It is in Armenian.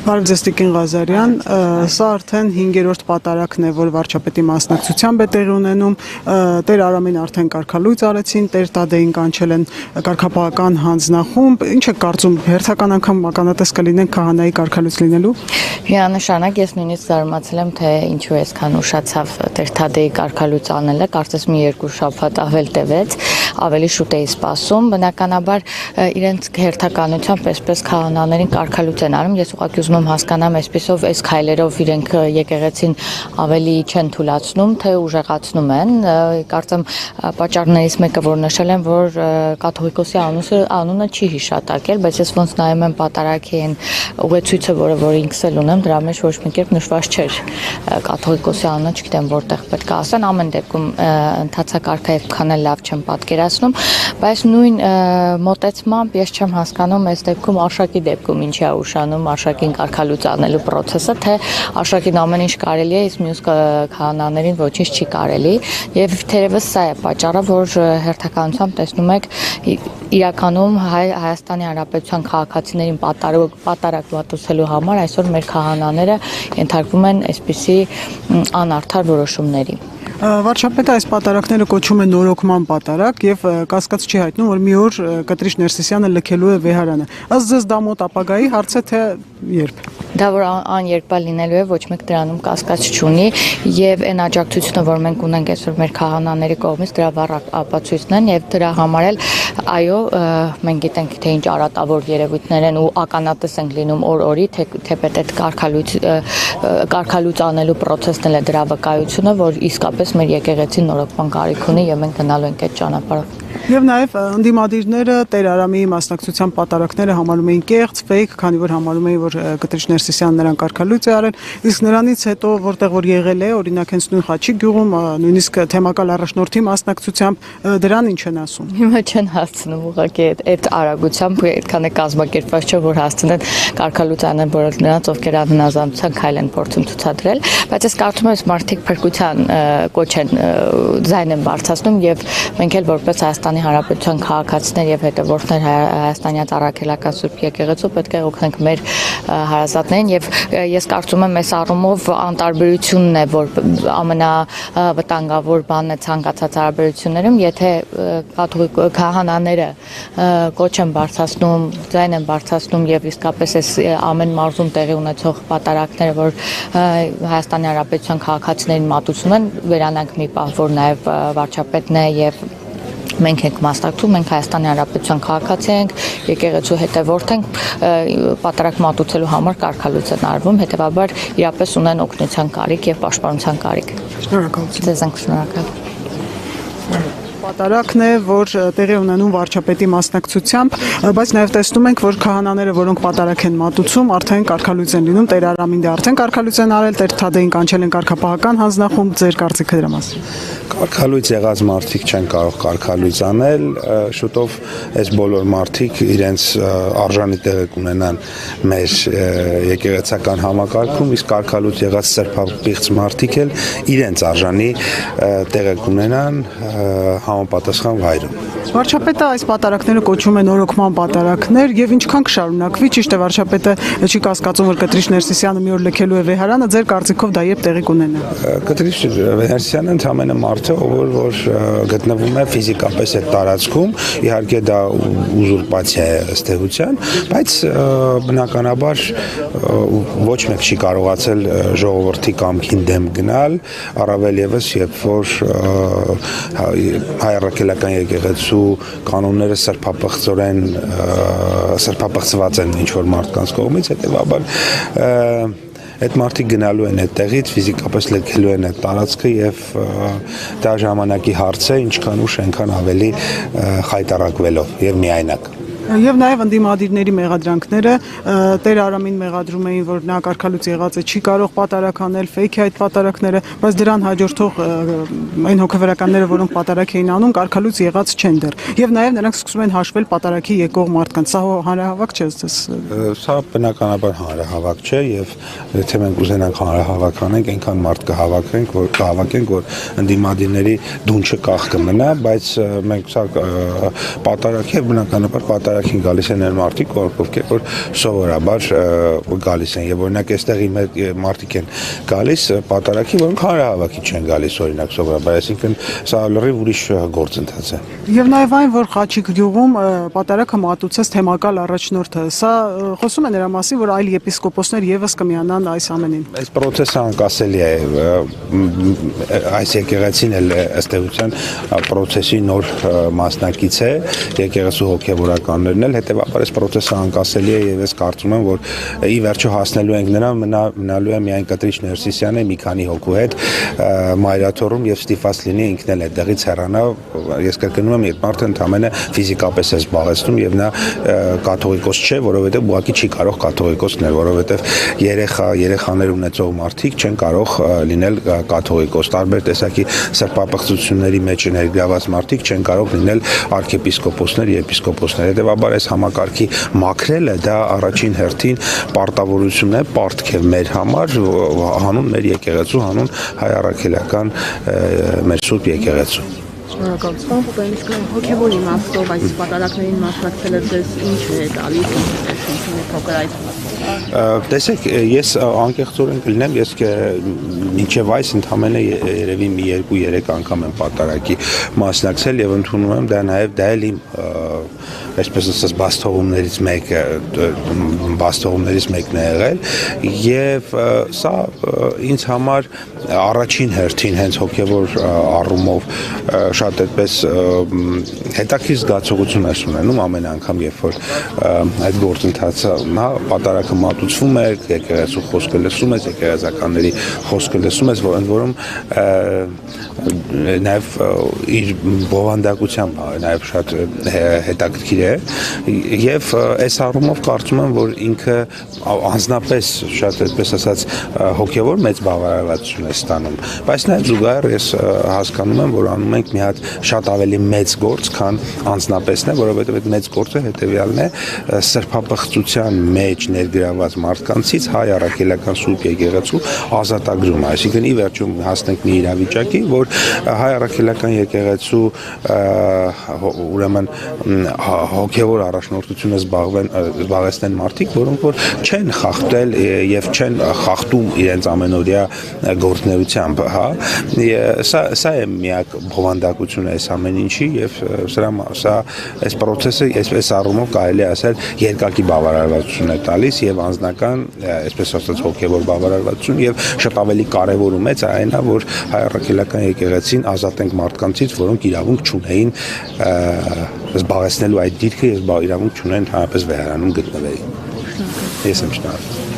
Բարև ձեզ Տիկին Ղազարյան, սա արդեն 5-րդ պատարակն է, որ վարչապետի մասնակցությամբ է տեղի ունենում, Տեր Արամին արդեն կարգալույծ արեցին, Տեր Տադեին կանչել են կարգապահական հանձնախումբ, ինչ եք կարծում, հերթական անգամ ականատես կլինենք քահանայի կարգալույծ լինելու։ Միանշանակ ես նույնիսկ զարմացել եմ, թե ինչու այսքան ուշացավ Տեր Տադեի կարգալույծ անելը, կարծես մի 2 շաբաթ ավել տևեց, ավելի շուտ էի սպասում, բնականաբար իրենց հերթականությամբ այսպես քահանաներին կարգալույծ են անում, ես ուղղակի ուզում եմ հասկանամ այսպեսով այս քայլերով իրենք եկեղեցին ավելի չեն թուլացնում, թե ուժեղացնում են, կարծեմ պատճառներից մեկը, որ նշել են, որ կաթողիկոսի անունը չի հիշատակել, բայց ես ոնց նայում եմ պատարագի այն ուղեցույցը, որ ինքս էլ ունեմ, դրա մեջ ոչ մի կերպ նշված չէր կաթողիկոսի անունը, չգիտեմ որտեղ պետք է ասեն, ամեն դեպքում ընթացակարգը այդքան էլ լավ չեմ պատկերացնում, բայց նույն մոտեցմամբ ես չեմ հասկանում այս դեպքում Արշակի դեպքում ինչի է ուշանում Արշակին կարգալույծ անելու process-ը, թե Արշակին ամեն ինչ կարելի է, իսկ մյուս քահանաներին ոչինչ չի կարելի, եւ թերևս սա է պատճառը, որ հերթականությամբ տեսնում եք իրականում Հայաստանի Հանրապետության քաղաքացիներին պատարակ մատուցելու համար այսօր մեր քահանաները ենթարկվում են այսպիսի անարդար որոշումների։ Վարչապետը այս պատարակները կոչում է նորոգման պատարակ եւ կասկած չի հայտնում, որ մի օր Կտրիշ Ներսիսյանը լքելու է վեհարանը։ Ըստ ձեզ դա մոտ ապագայի հարց է, թե երբ։ Դա որ աներկբա լինելու է, ոչ մեկ դրանում կասկած չունի եւ այն աջակցությունը, որ մենք ունենք այսօր մեր քահանաների կողմից, դրա վառ ապացույցն են եւ դրա համար էլ այո, մենք գիտենք թե ինչ արատավոր երևույթներ են ու ականատես ենք լինում օր-օրի, թեպետ այդ կարգալույծ անելու process-ն էլ է դրա վկայությունը, որ իսկապես մեր եկեղեցին նորոգման կարիք ունի եւ մենք գնալու ենք այդ ճանապարհով։ Եվ նաև ընդդիմադիրները Տեր Արամի մասնակցության պատարակները համարում էին կեղծ, fake, քանի որ համարում էին, որ Կտրիշ Ներսիսյանն նրան կարգալույծ է արել, իսկ նրանից հետո որտեղ որ եղել է, օրինակ հենց նույն Խաչի գյուղում, նույնիսկ թեմակալ առաջնորդի մասնակցությամբ դրան ինչ են ասում։ Հիմա չեն հասցնում ուղղակի այդ արագությամբ, այդքան է կազմակերպված չէ, որ հասցնեն կարգալույծ անեն բոլոր նրանց, ովքեր անհնազանդության քայլ են փորձում ցուցադրել, բայց ես կարծում եմ, մարդիկ փրկության կոչ են ձայն են բարձրացնում եւ մենք էլ որպես Հայաստանի Հանրապետության քաղաքացիներ եւ հետևորդներ Հայաստանյան Առաքելական Սուրբ Եկեղեցու պետք է օգնենք մեր հարազատներին եւ ես կարծում եմ այս առումով անտարբերությունն է, որ ամենավտանգավոր բանն է ցանկացած հարաբերություններում, եթե կաթողիկ քահանաները կոչ են բարձրացնում, ձայն են բարձրացնում եւ իսկապես այս ամեն մարզում տեղի ունեցող պատարակները, որ Հայաստանի Հանրապետության քաղաքացիներին մատուցում են, վերանանք մի պահ, որ նաեւ վարչապետն է եւ մենք ենք մասնակցում, մենք Հայաստանի Հանրապետության քաղաքացի ենք, եկեղեցու հետևորդ ենք, պատարակ մատուցելու համար կարգալույծ են արվում, հետևաբար իրապես ունեն օգնության կարիք եւ պաշտպանության կարիք։ Շնորհակալություն։ Ձեզ ենք շնորհակալ։ Պատարակն է, որ տեղի ունենում վարչապետի մասնակցությամբ, բայց նաև տեսնում ենք, որ քահանաները, որոնք պատարակ են մատուցում, արդեն կարգալույծ են լինում, Տեր Արամին դե արդեն կարգալույծ են արել, Տեր Թադեին կանչել են կարգապահական հանձնախումբ, ձեր կարծիքը դրա մասին։ Կարգալույծ եղած մարդիկ չեն կարող կարգալույծ անել, շուտով այս բոլոր մարդիկ իրենց արժանի տեղ կունենան մեր եկեղեցական համակարգում, իսկ կարգալույծ եղած սրբապիղծ մարդիկ էլ իրենց արժանի տեղ կունենան համապատասխան վայրում։ Վարչապետը այս պատարակները կոչում է նորոգման պատարակներ եւ ինչքան կշարունակվի, ճիշտ է վարչապետը չի կասկածում, որ Կտրիշ Ներսիսյանը մի օր լքելու է վեհարանը, ձեր կարծիքով դա երբ տեղի կունենա։ Կտրիշ Ներսիսյանը ընդհանրապես մարդ է, որ գտնվում է ֆիզիկապես այդ տարածքում, իհարկե դա ուզուրպացիա է ըստ էության, բայց բնականաբար ոչ մեկ չի կարողացել ժողովրդի կամքին դեմ գնալ, առավել եւս երբ որ հայ առաքելական եկեղեցու կանոնները սրբապղծորեն սրբապղծված են ինչ որ մարդկանց կողմից, հետեւաբար այդ մարդիկ գնալու են այդ տեղից, ֆիզիկապես լքելու են այդ տարածքը եւ դա ժամանակի հարց է, ինչքան ուշ այնքան ավելի խայտարակվելով եւ միայնակ։ Եվ նաև ընդդիմադիրների մեղադրանքները Տեր Արամին մեղադրում էին, որ նա կարգալույծ եղած է, չի կարող պատարակ անել, fake է այդ պատարակները, բայց դրան հաջորդող այն հոգեվերականները, որոնք պատարակ էին անում, կարգալույծ եղած չեն դեռ։ Եվ նաև նրանք սկսում են հաշվել պատարակի եկող մարդկանց։ Սա հանրահավաք չէ, ըստ Սա բնականաբար հանրահավաք չէ եւ եթե մենք ուզենանք հանրահավաք անենք, այնքան մարդ կհավաքենք, որ ընդդիմադիրների դունչը կախ կմնա, բայց մենք սա պատարակ է, բնականաբար պատարագին գալիս են մարդիկ, ովքեր որ սովորաբար գալիս են եւ օրինակ այստեղի մարդիկ են գալիս պատարագի, որոնք հանրահավաքի չեն գալիս օրինակ սովորաբար, այսինքն սա լրիվ ուրիշ գործընթաց է։ Եվ նաև այն, որ Խաչիկ գյուղում պատարագը մատուցեց թեմակալ առաջնորդը, սա խոսում է նրա մասին, որ այլ եպիսկոպոսներ եւս կմիանան այս ամենին։ Այս process-ը անկասելի է, այս եկեղեցին էլ ըստ էության process-ի նոր մասնակից է, եկեղեցու հոգևորականներն էլ, հետեւաբար այս process-ը անկասելի է եւ ես կարծում եմ, որ ի վերջո հասնելու ենք նրան, մնալու է միայն Կտրիչ Ներսիսյանը մի քանի հոգու հետ մայրաթոռում եւ ստիպված լինի ինքն էլ այդտեղից հեռանա, ես կրկնում եմ, երբ մարդը ընդամենը ֆիզիկապես է զբաղեցնում եւ նա կաթողիկոս չէ, որովհետեւ ուղղակի չի կարող կաթողիկոս լինել, որովհետեւ երեխաներ ունեցող մարդիկ չեն կարող լինել կաթողիկոս, տարբեր տեսակի սրբապղծությունների մեջ ներգրաված մարդիկ չեն կարող լինել arczepiskopos-ներ, եպիսկոպոսներ, հետեւաբար այս համակարգի մաքրելը դա առաջին հերթին պարտավորություն է, պարտք է մեր համար, հանուն մեր եկեղեցու, հանուն հայ առաքելական մեր սուրբ եկեղեցու։ Շնորհակալություն, Պապայինիսկ հոգևոր իմաստով այս պատարագներին մասնակցելը ձեզ ինչ է տալիս, շնչում է փոքր այդ Տեսեք, ես անկեղծորեն կլինեմ, ես մինչև այս ընդամենը երևի մի 2-3 անգամ եմ պատարագի մասնակցել եւ ընդունում եմ դա նաեւ դա էլ իմ այսպես ասած բաստողումներից մեկն է եղել եւ սա ինձ համար առաջին հերթին հենց հոգևոր առումով շատ այդպես հետաքրքիր զգացողություն է ունենում ամեն անգամ երբ որ այդ գործընթացը պատարագը մատուցվում է եկեղեցու խոսքը լսում ես եկեղեցականների խոսքը լսում ես որ ընդ որում նաեւ իր բովանդակությամբ նաեւ շատ հետաքրքիր է եւ այս առումով կարծում եմ որ ինքը անձնապես շատ այդպես ասած հոգևոր մեծ բավարարվածություն է ստանում բայց նաեւ զուգահեռ ես հասկանում եմ որ անում ենք մի հատ շատ ավելի մեծ գործ քան անձնապեսն է որովհետեւ այդ մեծ գործը հետեւյալն է սրբապղծության մեջ ներգրաված մարդկանցից հայ առաքելական սուրբ եկեղեցու ազատագրումը այսինքն ի վերջո հասնենք մի իրավիճակի որ հայ առաքելական եկեղեցու ուրեմն հոգևոր առաջնորդությունը զբաղեցնեն մարդիկ, որոնք որ չեն խախտել եւ չեն խախտում իրենց ամենօրյա գործունեությամբ, հա։ Սա է միակ բովանդակությունը այս ամեն ինչի եւ սա այս process-ը այսպես առումով կարելի է ասել երկակի բավարարվածություն է տալիս եւ անձնական, այսպես ասած հոգևոր բավարարվածություն եւ շատ ավելի կարեւոր ու մեծ այն է, որ հայ առաքելական եկեղեցին ազատենք մարդկանցից, որոնք իրավունք չունեին զբաղեցնելու այդ դիրքը եւ իրավունք չունեն ընդհանրապես վեհարանում գտնվեին։ Ես եմ շնորհակալ։